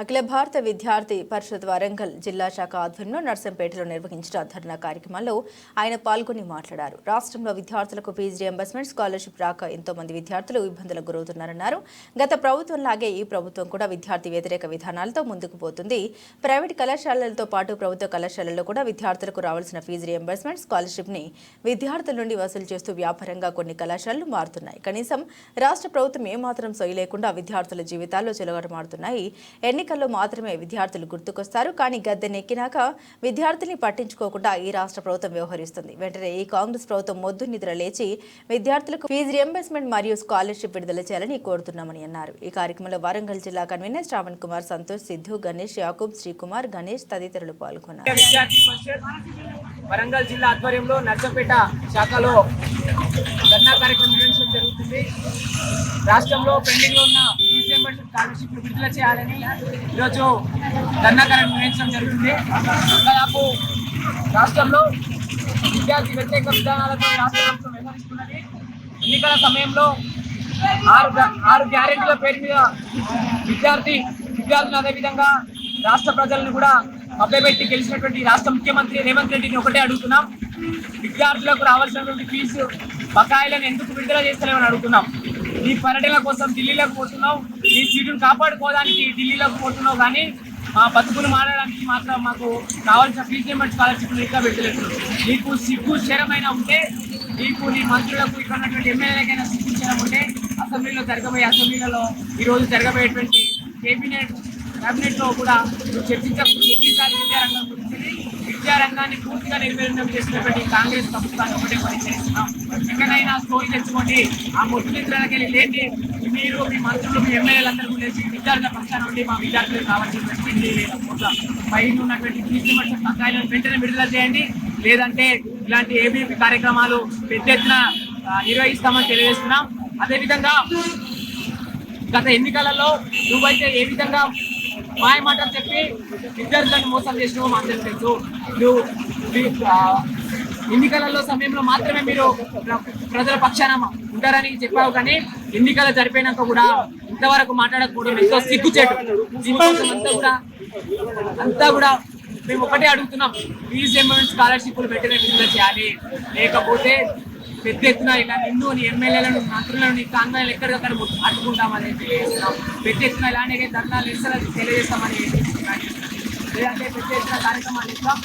అఖిల భారత విద్యార్థి పరిషత్ వరంగల్ జిల్లా శాఖ ఆధ్వర్యంలో నర్సంపేటలో నిర్వహించిన ధర్నా కార్యక్రమంలో ఆయన పాల్గొని మాట్లాడారు. రాష్ట్రంలో విద్యార్థులకు ఫీజు రియంబర్స్మెంట్, స్కాలర్షిప్ రాక ఎంతో మంది విద్యార్థులు ఇబ్బందులకు గురవుతున్నారన్నారు. గత ప్రభుత్వంలాగే ఈ ప్రభుత్వం కూడా విద్యార్థి వ్యతిరేక విధానాలతో ముందుకు పోతుంది. ప్రైవేట్ కళాశాలలతో పాటు ప్రభుత్వ కళాశాలల్లో కూడా విద్యార్థులకు రావాల్సిన ఫీజు రియంబర్స్మెంట్, స్కాలర్షిప్ ని విద్యార్థుల నుండి వసూలు చేస్తూ వ్యాపారంగా కొన్ని కళాశాలలు మారుతున్నాయి. కనీసం రాష్ట్ర ప్రభుత్వం ఏమాత్రం సొయ్యి లేకుండా విద్యార్థుల జీవితాల్లో చెలగాటమాడుతున్నాయి. ఎన్నికల్లో మాత్రమే విద్యార్థులు గుర్తుకొస్తారు. కానీ గద్దెనెక్కినాక విద్యార్థుల్ని పట్టించుకోకుండా ఈ రాష్ట్ర ప్రభుత్వం వ్యవహరిస్తుంది. వెంటనే ఈ కాంగ్రెస్ ప్రభుత్వం మొద్దు నిద్ర లేచి విద్యార్థులకు ఫీజు రియంబర్స్మెంట్ మరియు స్కాలర్షిప్ విడుదల చేయాలని కోరుతున్నామని అన్నారు. ఈ కార్యక్రమంలో వరంగల్ జిల్లా కన్వీనర్ శ్రావణ్ కుమార్, సంతోష్, సిద్ధు, గణేష్, యాకూబ్, శ్రీకుమార్, గణేష్ తదితరులు పాల్గొన్నారు. వరంగల్ జిల్లా ఆధ్వర్యంలో నర్సంపేట శాఖలో ధర్నా కార్యక్రమం నిర్వహించడం జరుగుతుంది. రాష్ట్రంలో పెండింగ్ లో ఉన్న స్కాలర్షిప్ విడుదల చేయాలని ఈరోజు ధర్నా కార్యక్రమం నిర్వహించడం జరుగుతుంది. దాదాపు రాష్ట్రంలో విద్యార్థి వ్యతిరేక విధానాలతో రాష్ట్ర ప్రభుత్వం వ్యవహరిస్తున్నది. ఎన్నికల సమయంలో ఆరు గ్యారెంటీల పేరు మీద విద్యార్థులను అదేవిధంగా రాష్ట్ర ప్రజలను కూడా మభ్యపెట్టి గెలిచినటువంటి రాష్ట్ర ముఖ్యమంత్రి రేవంత్ రెడ్డిని ఒకటే అడుగుతున్నాం. విద్యార్థులకు రావాల్సినటువంటి ఫీజు బకాయిలను ఎందుకు విడుదల చేస్తలేమని అడుగుతున్నాం. ఈ పర్యటన కోసం ఢిల్లీలోకి పోతున్నావు, ఈ సీటును కాపాడుకోవడానికి ఢిల్లీలోకి పోతున్నావు, కానీ మా బతుకులు మారడానికి మాత్రం మాకు కావాల్సిన ఫీజు రియంబర్స్మెంట్ స్కాలర్షిప్ ఇంకా పెట్టలేదు. నీకు సిగ్గు శరమైనా ఉంటే, నీకు నీ మంత్రులకు ఇక్కడ ఉన్నటువంటి ఎమ్మెల్యేలకైనా సిగ్గు శరం ఉంటే అసెంబ్లీలో అసెంబ్లీలలో ఈరోజు జరగబోయేటువంటి కేబినెట్ లో కూడా చర్చించాలి. విద్యారంగం గురించి విద్యారంగాన్ని పూర్తిగా నిర్వీర్యం చేసినటువంటి కాంగ్రెస్ ప్రభుత్వాన్ని ఒకటే పరిచయిస్తున్నాం. ఎక్కడైనా స్టోరీ తెచ్చుకోండి, ఆ మొట్టు నిద్రలకి లేండి. మీరు మీ మంత్రులు మీ ఎమ్మెల్యేలందరూ లేచి విద్యార్థుల పక్షాన నుండి మా విద్యార్థులకు కావాల్సినటువంటి పైన ఉన్నటువంటి ఫీజు రియంబర్స్మెంట్ బకాయిలను వెంటనే విడుదల చేయండి. లేదంటే ఇలాంటి ఏబీపీ కార్యక్రమాలు పెద్ద ఎత్తున నిర్వహిస్తామని తెలియజేస్తున్నాం. అదేవిధంగా గత ఎన్నికలలో నువ్వైతే ఏ విధంగా మాయమాటలు చెప్పి విద్యార్థులను మోసం చేసినావో మాకు తెలుసు. నువ్వు ఎన్నికలలో సమయంలో మాత్రమే మీరు ప్రజల పక్షాన ఉంటారని చెప్పావు, కానీ ఎన్నికలు జరిపోయినాక కూడా ఇంతవరకు మాట్లాడకపోవడం ఎంతో సిగ్గుచేటు. దీనికోసం అంతా కూడా మేము ఒకటే అడుగుతున్నాం. ఫీజు రియంబర్స్మెంట్ స్కాలర్షిప్లు వెంటనే విడుదల చేయాలి. లేకపోతే పెద్ద ఎత్తున ఇలా నిన్ను నీ ఎమ్మెల్యేలను మంత్రులను నీ కాంగ్రెస్ ఎక్కడికక్కడ అడ్డుకుంటామని తెలియజేస్తున్నాం. పెద్ద ఎత్తున ఇలాంటి ధర్నాలు తెలియజేస్తామని లేదంటే పెద్ద ఎత్తున కార్యక్రమాలు ఇస్తాం.